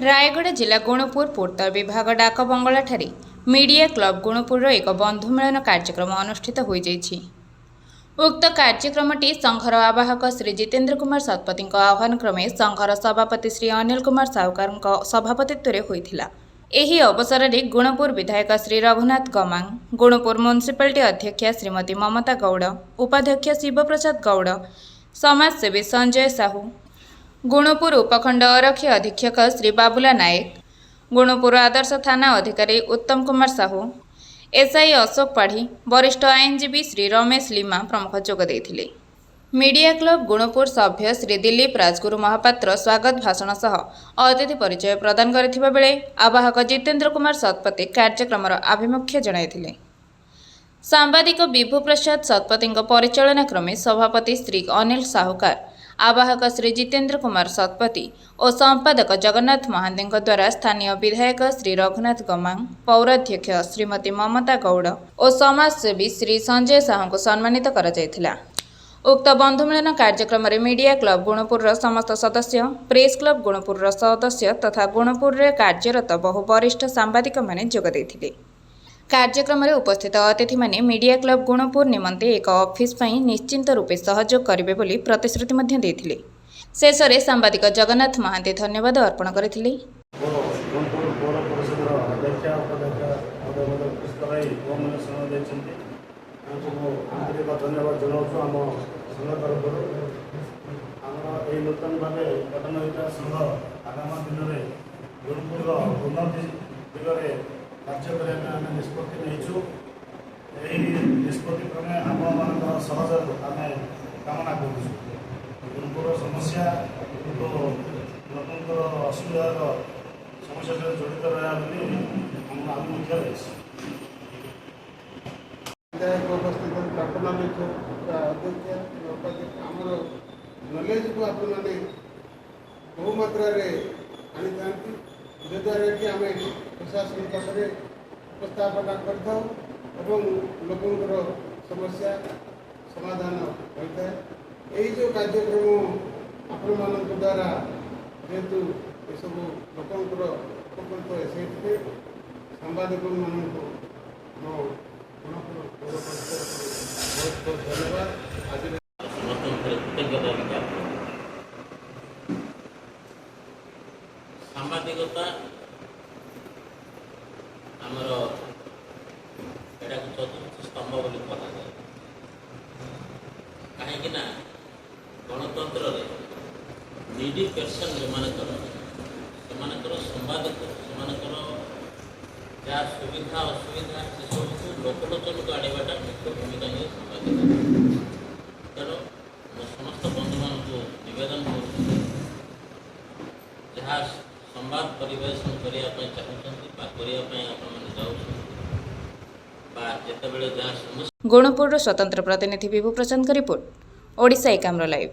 रायगढ़ जिला गुणुपुर पूर्त विभाग डाक बंगला ठारे मीडिया क्लब गुणुपुर एक बंधु मिलन कार्यक्रम अनुष्ठित हो जाइछि। उक्त कार्यक्रमटी संघर आवाहक श्री जितेन्द्र कुमार शतपथी आह्वान क्रमे संघर सभापति श्री अनिल कुमार साहुकार सभापतित्व होइथिला। एही अवसर में गुणुपुर विधायक श्री रघुनाथ गमांग, गुणुपुर म्युनिसिपालिटी अध्यक्षा श्रीमती ममता गौड़, उपाध्यक्ष शिवप्रसाद गौड़, समाजसेवी संजय साहू, गुणुपुर उपखंड आरक्षी अधीक्षक श्री बाबुला नायक, गुणुपुर आदर्श थाना अधिकारी उत्तम कुमार साहू, एसआई अशोक पाढ़ी, वरिष्ठ आईनजीवी श्री रमेश लीमा प्रमुख जोग देइथिले। मीडिया क्लब गुणुपुर सभ्य श्री दिलीप राजगुरु महापात्र स्वागत भाषण सह अतिथि परिचय प्रदान करथिबा बेले आवाहक जितेन्द्र कुमार शतपथी कार्यक्रमर आभिमुख्य जणाइथिले। सांबादिक विभु प्रसाद शतपथी परिचालना क्रमे सभापति श्री अनिल साहुकार, आवाहक श्री जितेन्द्र कुमार शतपथी और संपादक जगन्नाथ महांती द्वारा स्थानीय विधायक श्री रघुनाथ गमांग, पौराध्यक्ष श्रीमती ममता गौड़ और समाजसेवी श्री संजय साहू को सम्मानित करा जायथिला। उक्त बंधुमिलन कार्यक्रम में मीडिया क्लब गुणुपुर समस्त सदस्य, प्रेस क्लब गुणुपुर सदस्य तथा गुणुपुर कार्यरत बहु वरिष्ठ सांबादिक माने जोग देइथिले। कार्यक्रम में उपस्थित अतिथि माने मीडिया क्लब गुणुपुर निमंते एक ऑफिस पई निश्चिंत रूपे सहयोग करिवे बोली प्रतिश्रुति मध्ये देथिले। शेष में सांबादिक जगन्नाथ महांती धन्यवाद अर्पण करथिले। नूतन भाव गठन होता संघ आगामी दिन में गुणुपुर उन्नति दिगरे कार्य करने निष्पत्ति नहीं निष्पत्ति क्रमे आम मान सहयोग आम कामना करूँ। गुणुपुर समस्या लोक असुविधार समस्या सहित जड़ित रहा आम आभिमुख्य रही। नॉलेज को आप बहुमात्रा आनी था जद्वारा कि आम प्रशासन पाखे उपस्थापन करता लोकंर समस्या समाधान होता है। यही जो कार्यक्रम आपण मान द्वारा जेहेतु ये सब लोकंर उपकृत है से सांबादिक मान बहुत बहुत धन्यवाद। आज सांबादिकता आमर एटा चतुर्थ स्तंभ बोली कहुए कहीं गणतंत्र नीडी पर्सन जो संवादक जहाँ सुविधा असुविधा से सब लोकलोचन को आड़ाटा मुख्य भूमिका ही सांबादिकता। तेणु समस्त बंधु मान नवेदन कर जहाँ संवाद परिवेशन करने चाहते गुणुपुर स्वतंत्र प्रतिनिधि विभु प्रसाद रिपोर्ट, ओडिशा एकाम्र लाइव।